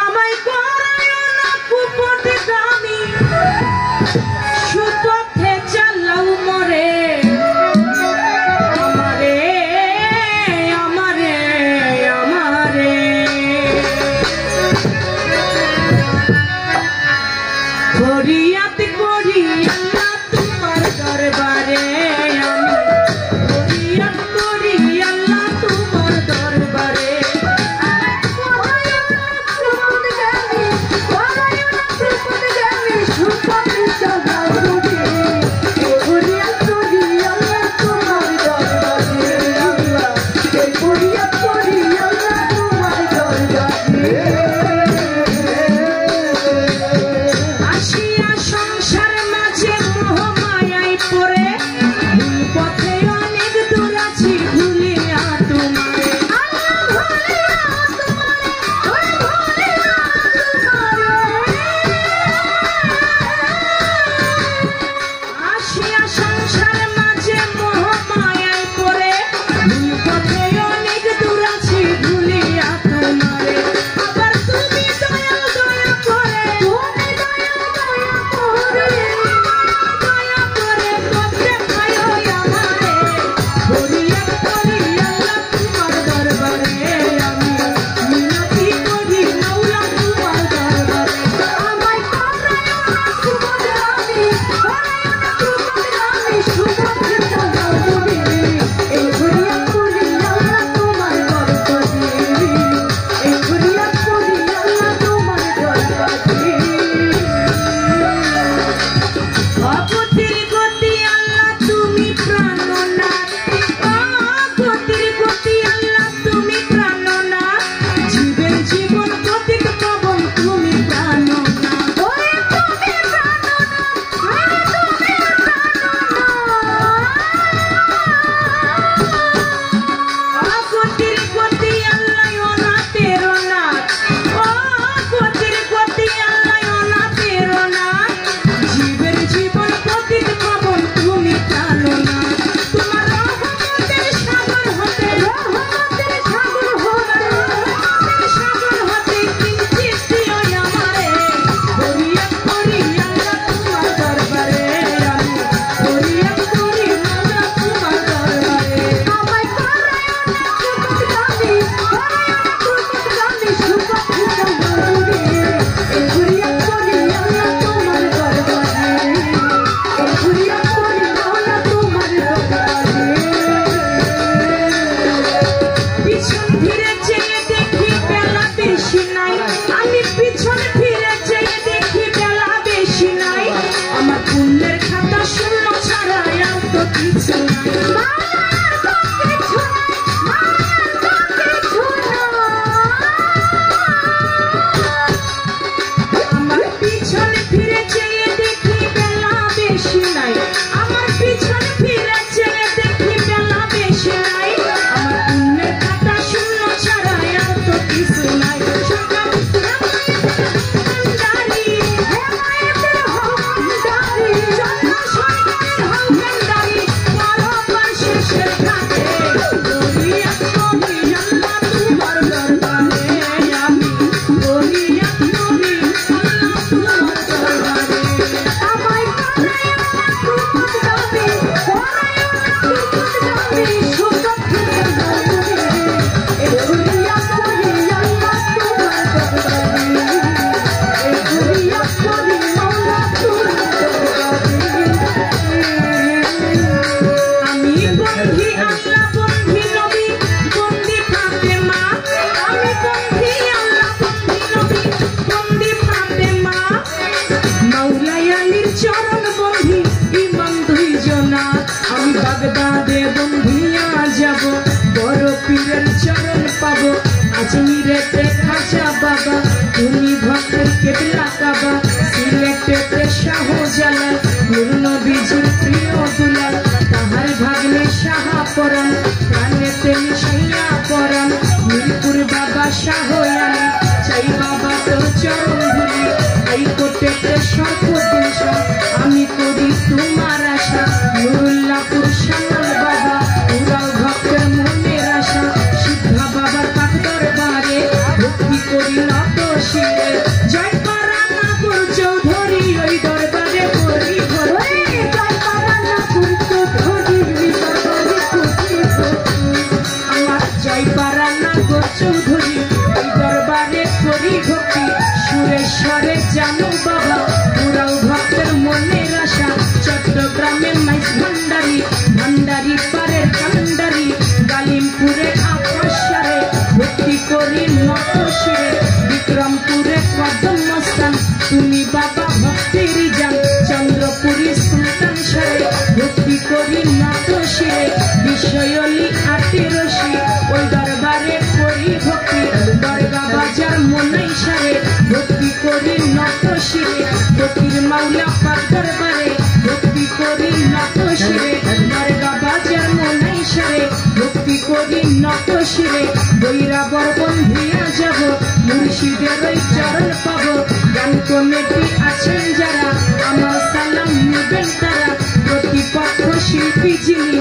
আমায় খাজা বাবা তুমি ভক্তের কেবলা কাবা সিলেটেতে শাহজালাল নূর নবীজির প্রিয় দুলাল তাহার ভাগ্নে শাহপরাণ প্রাণেতে মিশাইয়া পরাণ মিরপুর বাবা শাহ আলী চাই বাবা তোর চরণ ধুলি হাইকোর্টেতে সর্বদিন আমি করি তোমার আশা নুরুল্লাহপুর শামাল বাবা উড়াও ভক্তের মনের আশা সিদ্ধা বাবার পাক দরবারে ভক্তি করি নত শিরে জয় পারানাপুর চৌধুরী ওই দরবারে করি ভক্তি জয় পারানাপুর চৌধুরী ওই দরবারে করি ভক্তি আমার জয় পারানাপুর চৌধুরী ওই দরবারে করি ভক্তি সুরেশ্বরে জানো বাবা উড়াও ভক্তের মনের আশা চট্টগ্রামে মাইজ ভান্ডারি ভান্ডারি পারের কান্ডারি গালিমপুরে আকাশারে ভক্তি করি নত শিরে বিক্রমপুরে কদম মস্তান তুমি বাবা ভক্তির জান চন্দ্রপুরী সুলতান সারে ভক্তি করি নত শিরে বিষয়লি আটিরসি ওই দরবারে করি ভক্তি দরগা বাজার মনাই সারে ভক্তি করি নত শিরে ফকির মাওলা পাক দরবারে ভক্তি করি নত শিরে দরগা বাজার মনাই সারে ভক্তি করি নত শিরে বৈরা বর্বন ভিয়া যাব মুর্শিদের ওই চরণ পাব গান কমিটি আছেন যারা আমার সালাম নেবেন তারা প্রতিপক্ষ শিল্পী যিনি